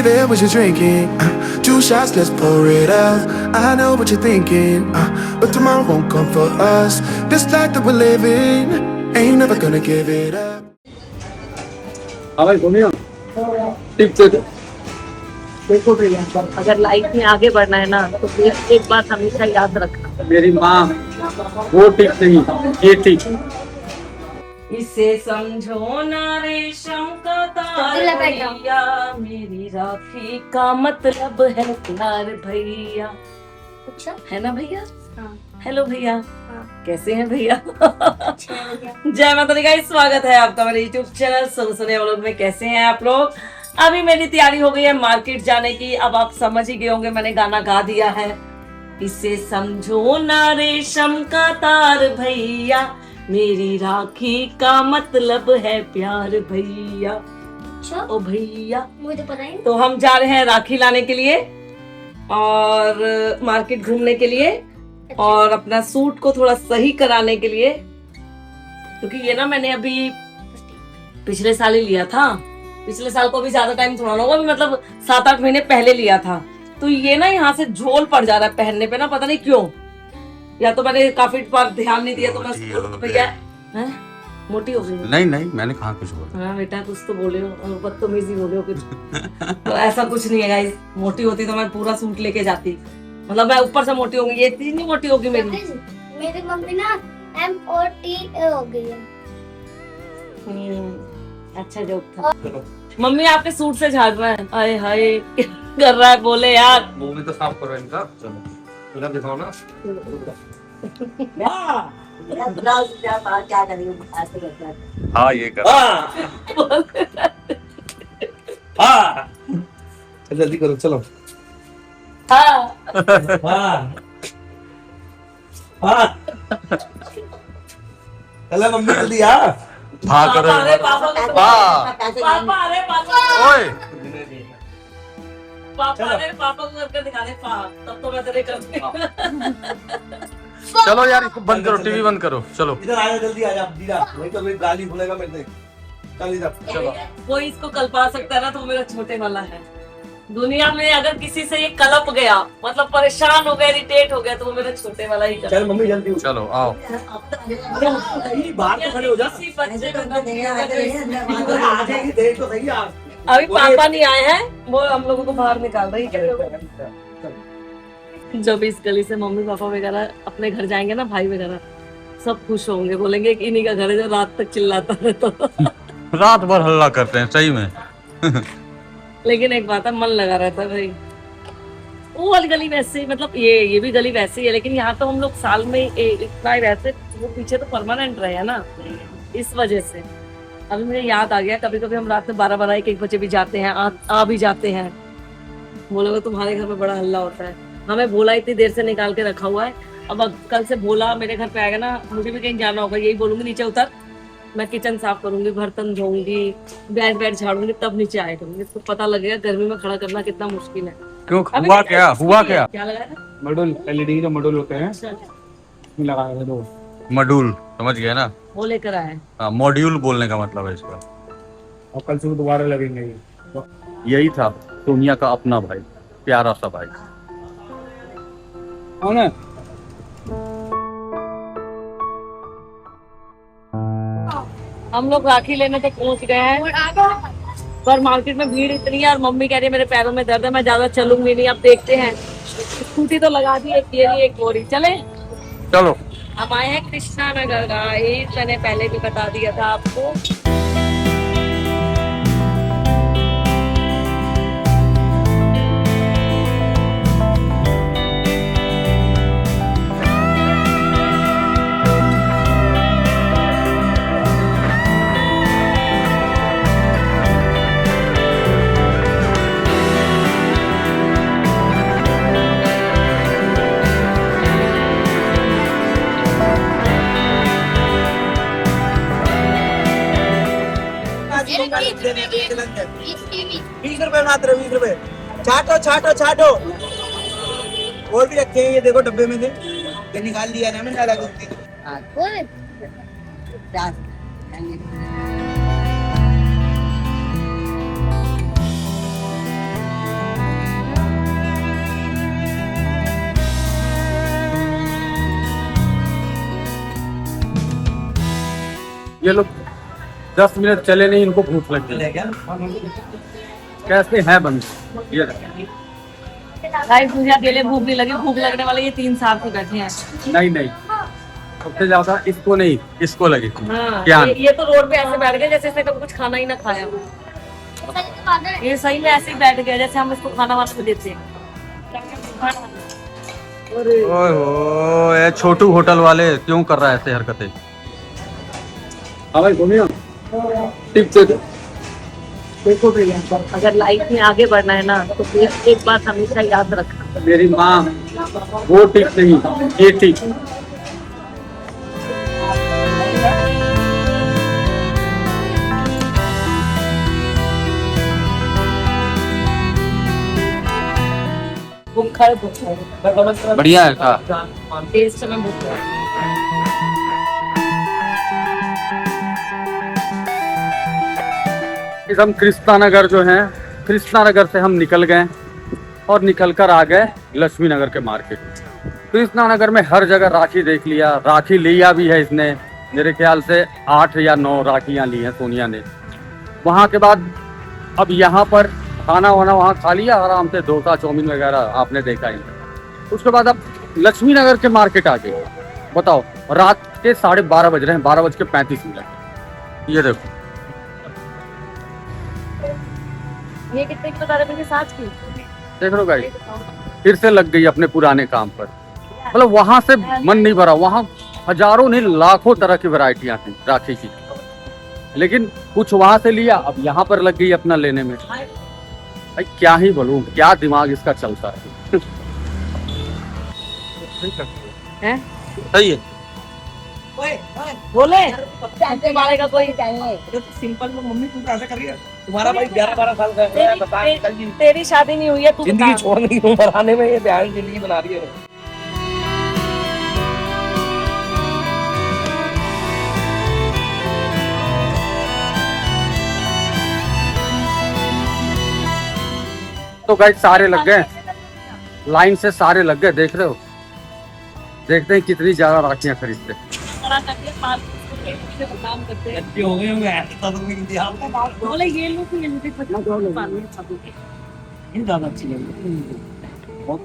leave it, what you drinking? 2 shots, let's pour it out. I know what you're thinking, but tomorrow won't come for us. This life that we're living, ain't never gonna give it up. हाँ भाई सुनिए tip से देखो भैया, अगर life में आगे बढ़ना है ना तो एक बात हमेशा याद रखना, मेरी माँ वो टिप नहीं ये टिप। इसे समझो ना रेशम का तार भैया, मेरी राखी का मतलब है प्यार भैया। अच्छा है ना भैया? हाँ। हेलो भैया, हाँ। कैसे हैं भैया? अच्छा भैया। जय माता दी गाइस, स्वागत है आपका मेरे यूट्यूब चैनल सुने व्लॉग में। कैसे हैं आप लोग? अभी मेरी तैयारी हो गई है मार्केट जाने की। अब आप समझ ही गए होंगे, मैंने गाना गा दिया है। इसे समझो ना रेशम का तार भैया, मेरी राखी का मतलब है प्यार भैया। अच्छा ओ भैया, मुझे तो पता ही नहीं। तो हम जा रहे हैं राखी लाने के लिए और मार्केट घूमने के लिए और अपना सूट को थोड़ा सही कराने के लिए, क्योंकि ये ना मैंने अभी पिछले साल ही लिया था। पिछले साल को भी ज्यादा टाइम थोड़ा ना होगा, अभी मतलब 7-8 महीने पहले लिया था। तो ये ना यहाँ से झोल पड़ जा रहा है पहनने पे ना, पता नहीं क्यों। या तो मैंने काफी बार ध्यान नहीं दिया, तो मैं भैया हैं मोटी हो गई। नहीं नहीं मैंने कहाँ कुछ बोला। हाँ बेटा, कुछ तो बोले हो और बदतमीजी बोले हो कुछ। तो ऐसा कुछ नहीं है गाइस, मोटी होती तो मैं पूरा सूट लेके जाती। मतलब मैं ऊपर से मोटी होगी, ये इतनी नहीं मोटी होगी मेरी। मेरी मम्मी ना MOT हो गई है। अच्छा जोक था। मम्मी आपके सूट से झाड़ रहा है, हाय हाय कर रहा है, बोले यार। मुंह में तो साफ करो इनका। चलो इधर दिखाओ ना। क्या करेंगे? हाँ ये कर। जल्दी करो चलो। चलो मम्मी जल्दी आ। हाँ करो। अरे पापा ओए पापा को करके दिखा दे, तब तो मैं तेरे करती। चलो यार इसको बंद करो, टीवी बंद करो। चलो इधर आ जा, जल्दी आ जा दीदा, नहीं तो मेरी गाली सुनेगा मेरे से। चल इधर चलो। कोई इसको कल्पा सकता है ना, तो मेरा छोटे वाला है। दुनिया में अगर किसी से ये कलप गया, मतलब परेशान हो गया, इरिटेट हो गया, तो वो मेरा छोटे वाला ही चल मम्मी जल्दी उठ। चलो आओ। बाहर तो खड़े हो जा। किसी बच्चे को आ जाएगी, देख तो सही आ। अभी पापा नहीं आए हैं, वो हम लोगों को बाहर निकाल रही है। जब इस गली से मम्मी पापा वगैरह अपने घर जाएंगे ना, भाई वगैरह सब खुश होंगे, बोलेंगे कि इन्हीं का घर है जो रात तक चिल्लाता रहता। रात भर हल्ला करते हैं सही में। लेकिन एक बात है, मन लगा रहता है भाई। वो वाली गली वैसे ही, मतलब ये भी गली वैसे ही है, लेकिन यहाँ तो हम लोग साल में इतना ही रहते, वो पीछे तो परमानेंट रहे हैं ना, इस वजह से। अभी मुझे याद आ गया, कभी कभी हम रात में 12-12 1-1 बजे भी जाते हैं, आ भी जाते हैं। बोलोगे तुम्हारे घर में बड़ा हल्ला होता है। हमें भोला इतनी देर से निकाल के रखा हुआ है। अब कल से भोला मेरे घर पे आएगा ना, मुझे भी कहीं जाना होगा, यही बोलूंगी नीचे उतर, मैं किचन साफ करूंगी, बर्तन धोऊंगी, बेड झाड़ूंगी, तब नीचे आया करूंगी। इसको पता लगेगा गर्मी में खड़ा करना कितना मुश्किल है। क्यों हुआ क्या? हुआ क्या? क्या लगाया? मॉड्यूल LED जो मॉड्यूल होते हैं अच्छा, लगाए दो। मॉड्यूल समझ गया ना? वो लेकर आए। हाँ मॉड्यूल बोलने का मतलब है इसका। और कल से दोबारा लगेंगे ये। यही था सोनिया का अपना भाई, प्यारा सा भाई। हाँ ना? हम लोग राखी लेने तक पहुंच गए हैं, पर मार्केट में भीड़ इतनी है और मम्मी कह रही है मेरे पैरों में दर्द है, मैं ज्यादा चलूंगी नहीं। अब देखते हैं, स्कूटी तो लगा दी, एक ये एक बोरी। चले चलो हम आए हैं कृष्णा नगर गाइस, मैंने पहले भी बता दिया था आपको। ₹20 मात्र, ₹20। छाटो छाटो छाटो। और भी रखे हैं, ये देखो डब्बे में थे, ये निकाल दिया ना मैंने अलग। ये लोग 10 मिनट चले नहीं, इनको भूख लग गई। कैसे है बंद ये गाइस मुझे अकेले भूख नहीं लगी, भूख लगने वाले ये 3 साथ में बैठे हैं। नहीं सबसे ज्यादा इसको नहीं, इसको लगी थी। हाँ, क्या ये तो रोड पे ऐसे बैठ गए जैसे इसने कभी कुछ खाना ही ना खाया हो। ये सही में ऐसे ही बैठ गया जैसे हम इसको खाना वाना देते हैं। ओए छोटू होटल वाले क्यों कर रहा है ऐसे हरकतें? हाँ भाई घूमिए टिप से देखो भैया, अगर लाइफ में आगे बढ़ना है ना तो एक बात हमेशा याद रखना, मेरी माँ वो टिप नहीं, ये टिप। भूखा है, भूखा है। बढ़िया है का टेस्ट में भूखा है। हम कृष्णा नगर जो है, कृष्णा नगर से हम निकल गए और निकल कर आ गए लक्ष्मी नगर के मार्केट। कृष्णा नगर में हर जगह राखी देख लिया, राखी लिया भी है इसने, मेरे ख्याल से 8 या 9 राखियां ली हैं सोनिया ने। वहाँ के बाद अब यहाँ पर खाना वाना वहाँ खा लिया आराम से, डोसा चाउमीन वगैरह आपने देखा ही। उसके बाद अब लक्ष्मी नगर के मार्केट आ गए। बताओ रात के 12:30 बज रहे हैं, 12:35। ये देखो ये कितने की बता रहे थे? 7 की। देख लो गाइस, फिर से लग गई अपने पुराने काम पर। मतलब वहां से मन नहीं भरा, वहां हजारों नहीं लाखों तरह की वैरायटियां थी राखी की, लेकिन कुछ वहां से लिया, अब यहाँ पर लग गई अपना लेने में। भाई क्या ही बोलूं, क्या दिमाग इसका चलता है। हैं? सही है। बोले तुम्हारे का कोई सिंपल में मम्मी तुम ऐसा कर रही है, तुम्हारा भाई 11-12 साल का है, बता कल जी तेरी शादी नहीं हुई है, तू जिंदगी छोड़ने की उम्र आने में ये बयान जिंदगी बना रही है। तो गाइस सारे लग गए, लाइन से सारे लग गए, देख रहे हो। देखते हैं कितनी ज्यादा राखियां खरीदते। काम करते हैं हो गए बोले ये लोग तो ये ज्यादा अच्छी लगी, बहुत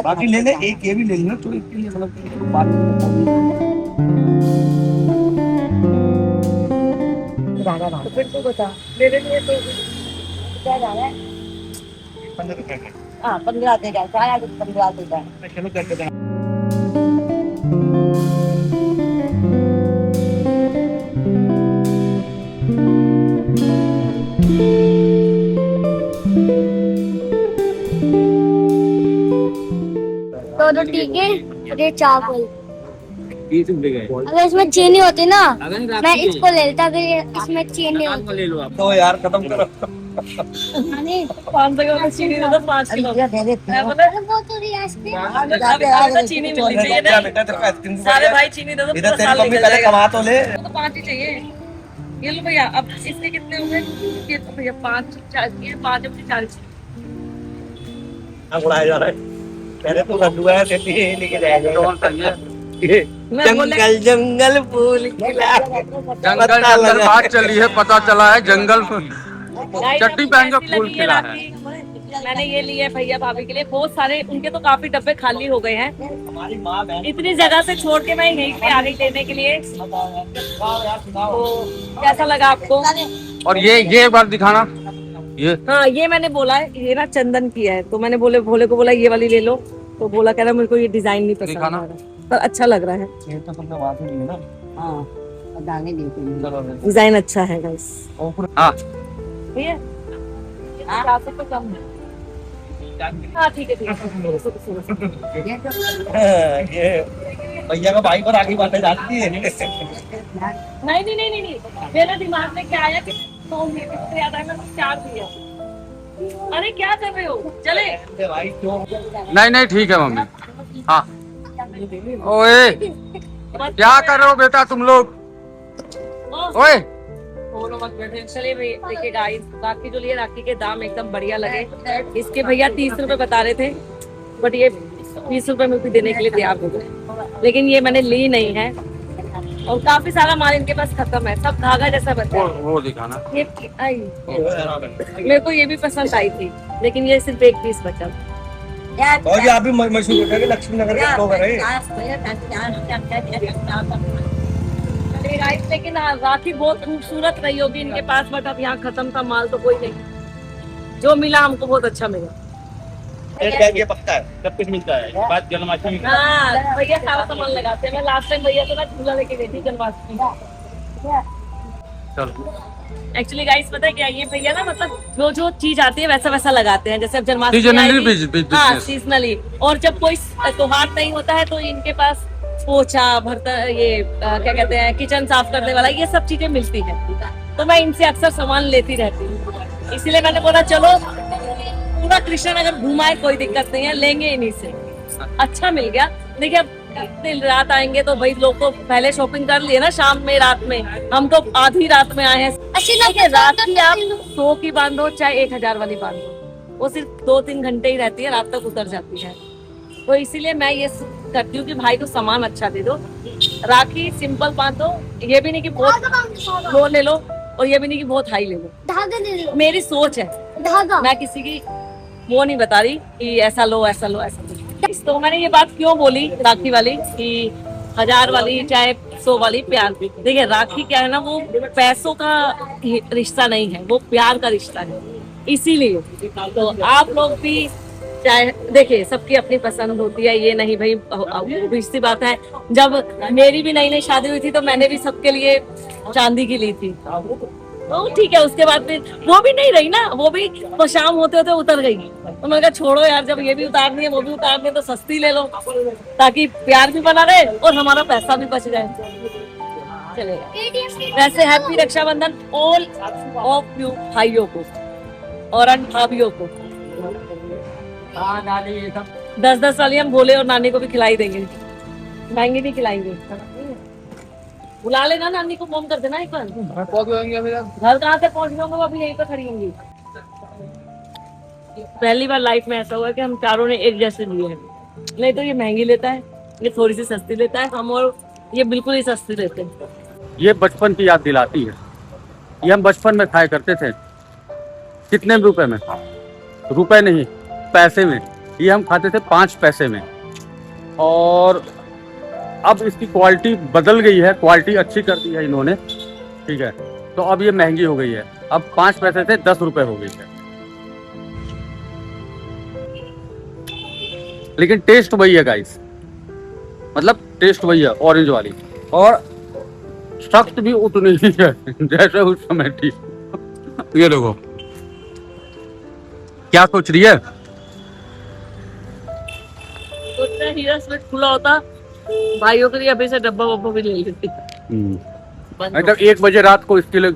बाकी ले ले, एक ये भी ले लेना तो इसके लिए मतलब बात तो फिर तो बता मेरे लिए तो क्या जा रहा है। 15 देगा, 15 देगा। चलो करके तो ठीक है, ये चावल 20 रुपए गए। अगर इसमें चीनी होती ना मैं इसको ले लेता, अगर इसमें चीनी होती। ले लो आप तो यार खत्म करो। 5 का चीनी दे दो, 5 किलो वो तो रियाज पे चीनी मिलनी चाहिए ना, बेटा तेरे को आइसक्रीम सारे भाई चीनी दे दो, इधर पूरा तेरी साल मम्मी निकल पहले जाएगा। कमा तो ले। तो 5 ही चाहिए। ये लो भैया, अब इसके कितने हुए? ये तो भैया 5 चाहिए, 5 अपनी 40। उड़ाया जा रहा है, पहले तो लड्डू है लेके जाएगा। जंगल जंगल फूल खिला, जंगल जंगल बात चली है, पता चला है जंगल चट्टी पहन का फूल खिला है। मैंने ये लिए भैया भाभी के लिए, बहुत सारे उनके तो काफी डब्बे खाली हो गए हैं। हमारी माँ बहन इतनी जगह से छोड़ के मैं यहीं पे आ गई लेने के लिए। तो कैसा लगा आपको? और ये एक बार दिखाना। ये हाँ ये मैंने बोला है, ये ना चंदन की है, तो मैंने भोले को बोला ये वाली ले लो, तो बोला कह रहा मेरे को ये डिजाइन नहीं पसंद दिखाना। आ रहा, पर अच्छा लग रहा है। ये तो तुमने बात नहीं है ना। डिजाइन अच्छा है गाइस। हाँ भैया 50 रुपए कम है। हाँ ठीक है ठीक है। ये भैया का भाई पर आगे बातें जाती है। नहीं मेरे दिमाग में क्या आया कि 2 मिनट से याद आया, मैंने 4 दिया। अरे क्या कर रहे हो, चले भाई क्यों नहीं ठीक है मम्मी। हाँ ओए क्या कर रहे हो बेटा तुम लोग? ओए चलिए भैया देखिए गाइस, बाकी जो लिए राखी के दाम एकदम बढ़िया लगे। इसके भैया 30 रुपए बता रहे थे, बट ये 20 रुपए में भी देने के लिए तैयार हो गए, लेकिन ये मैंने ली नहीं है। और काफी सारा माल इनके पास खत्म है, सब धागा जैसा बनता है। वो दिखाना। ये आई मेरे को ये भी पसंद आई थी, लेकिन ये सिर्फ एक पीस बचा। और ये आप भी मशहूर होता है कि लक्ष्मी नगर के लोग रहे। चलिए गाइस, लेकिन राखी बहुत खूबसूरत रही होगी इनके पास, बट अब यहाँ खत्म था माल तो कोई नहीं। जो मिला हमको बहुत अच्छा मिला। ये पक्का है, सब कुछ मिलता है। बात जन्माष्टमी की। हाँ भैया सारा सामान लगाते हैं। मैं लास्ट टाइम भैया से ना झूला लेके गई थी जन्माष्टमी। चलो एक्चुअली गाइस पता है क्या, ये भैया ना मतलब जो चीज आती है वैसा वैसा लगाते हैं। जैसे अब जन्माष्टमी Seasonally आएगी, business। हाँ सीजनली, और जब कोई त्योहार नहीं होता है तो इनके पास पोछा भरता, ये क्या कहते हैं, किचन साफ करने वाला, ये सब चीजें मिलती है। तो मैं इनसे अक्सर सामान लेती रहती हूँ, इसीलिए मैंने बोला चलो पूरा कृष्ण अगर घुमाए कोई दिक्कत नहीं है, लेंगे इन्हीं से। अच्छा मिल गया। देखिए अब इतनी रात आएंगे तो भाई लोग को पहले शॉपिंग कर लिए ना, शाम में रात में, हम तो आधी रात में आए हैं। देखिए रात की आप 100 की बांधो चाहे 1000 वाली बांधो, वो सिर्फ 2-3 घंटे ही रहती है, रात तक उतर जाती है। तो इसीलिए मैं ये करती हूँ कि भाई को सामान अच्छा दे दो। राखी सिंपल बांधो, ये भी नहीं कि बहुत लो ले लो और ये भी नहीं कि बहुत हाई ले लो। धागा दे दो। मेरी सोच है, धागा मैं किसी की वो नहीं बता रही कि ऐसा लो ऐसा लो ऐसा लो। तो मैंने ये बात क्यों बोली राखी वाली कि 1000 वाली चाहे 100 वाली प्यार। देखिए राखी क्या है ना, वो पैसों का रिश्ता नहीं है, वो प्यार का रिश्ता है। इसीलिए तो आप लोग भी चाहे, देखिए सबकी अपनी पसंद होती है, ये नहीं भाई वो भी सी बात है। जब मेरी भी नई नई शादी हुई थी तो मैंने भी सबके लिए चांदी की ली थी, तो ठीक है। उसके बाद फिर वो भी नहीं रही ना, वो भी तो शाम होते होते उतर गई। तो मैंने कहा छोड़ो यार, जब ये भी उतारनी है वो भी उतारनी है तो सस्ती ले लो, ताकि प्यार भी बना रहे और हमारा पैसा भी बच जाए। चलेगा। वैसे happy Rakshabandhan all of you भाइयों को और भाभियों को। 10-10 वाली हम भोले और नानी को भी खिलाई देंगे, महंगी नहीं खिलाएंगे। बुला लेना नानी को, फोन कर देना एक बार। घर कहाँ से पहुँच गए, वो अभी यहीं पे खड़ी होंगी। पहली बार लाइफ में ऐसा हुआ कि हम चारों ने एक जैसे लिए हैं, नहीं तो ये महंगी लेता है, ये थोड़ी सी सस्ती लेता है, हम और ये बिल्कुल ही सस्ती लेते हैं। ये बचपन की याद दिलाती है। ये हम बचपन में खाया करते थे। कितने रुपए में? रुपए नहीं, पैसे में। ये हम खाते थे 5 पैसे में, और अब इसकी क्वालिटी बदल गई है, क्वालिटी अच्छी कर दी है इन्होंने, ठीक है। तो अब ये महंगी हो गई है, अब 5 पैसे से 10 रुपए हो गई है। लेकिन टेस्ट वही है गाइस, मतलब टेस्ट वही है ऑरेंज वाली, और सख्त भी उतनी ही है जैसे उस समय थी। ये देखो क्या सोच रही है। हीरा स्वीट खुला होता भाइयों के लिए, अभी से डब्बा वब्बा भी ले लेती। मतलब 1 बजे रात को इसके लिए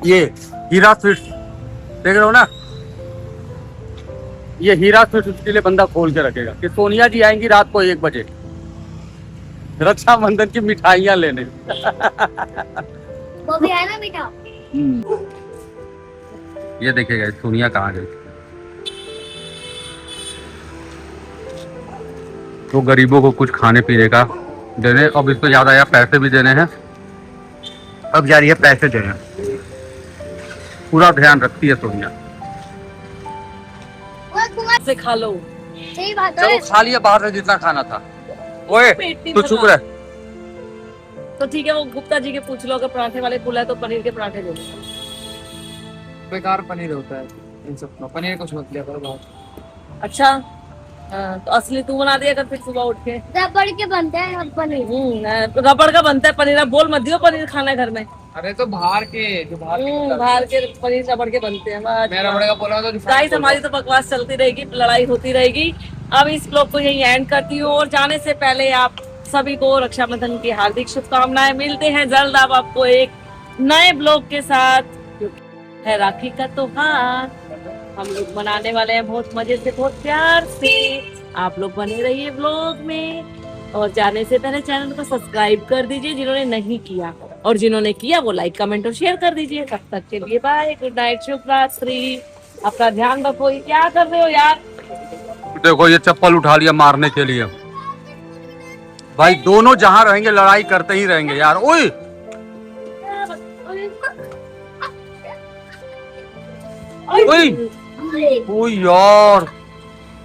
ये हीरा स्वीट्स देख रहे हो ना, ये हीरा स्वीट्स उसके लिए बंदा खोल के रखेगा कि सोनिया जी आएंगी रात को 1 बजे रक्षाबंधन की मिठाइयाँ लेने। वो भी है ना मीठा। ये देखिएगा सोनिया कहाँ गई। तो गरीबों को कुछ खाने पीने का देने, अब इसको याद आया पैसे भी देने हैं, अब जा रही है पैसे देने। पूरा ध्यान रखती है सोनिया। से खा लो, सही बात चलो है। खा लिया बाहर से जितना खाना था। ओए तू चुप रह। तो ठीक है, वो गुप्ता जी के पूछ लो, अगर पराठे वाले पुल है तो पनीर के पराठे ले लो। बेकार पनीर होता है इन सब का, पनीर कुछ मत लिया करो बहुत। अच्छा तो असली तू बना दिया कर फिर सुबह उठ के। रबड़ के बनते हैं अब पनीर। रबड़ का बनता है पनीर, अब बोल मत दियो पनीर खाना है घर में। अरे तो बाहर के जो बाहर के पनीर रबड़ के बनते हैं। मैं रबड़ का बोला तो गाइस हमारी तो बकवास चलती रहेगी, लड़ाई होती रहेगी। अब इस ब्लॉग को यही एंड करती हूँ, और जाने से पहले आप सभी को रक्षाबंधन की हार्दिक शुभकामनाएं। मिलते हैं जल्द अब आपको एक नए ब्लॉग के साथ। है राखी का त्योहार, हम लोग मनाने वाले हैं बहुत मजे से, बहुत प्यार से। आप लोग बने रहिए ब्लॉग में, और जाने से पहले चैनल को सब्सक्राइब कर दीजिए जिन्होंने नहीं किया, और जिन्होंने किया वो लाइक कमेंट और शेयर कर दीजिए। तब तक के लिए बाय, गुड नाइट, शुभ रात्रि, अपना ध्यान रखो। क्या कर रहे हो यार? देखो ये चप्पल उठा लिया मारने के लिए। भाई दोनों जहां रहेंगे लड़ाई करते ही रहेंगे यार। ओए ओए ओए यार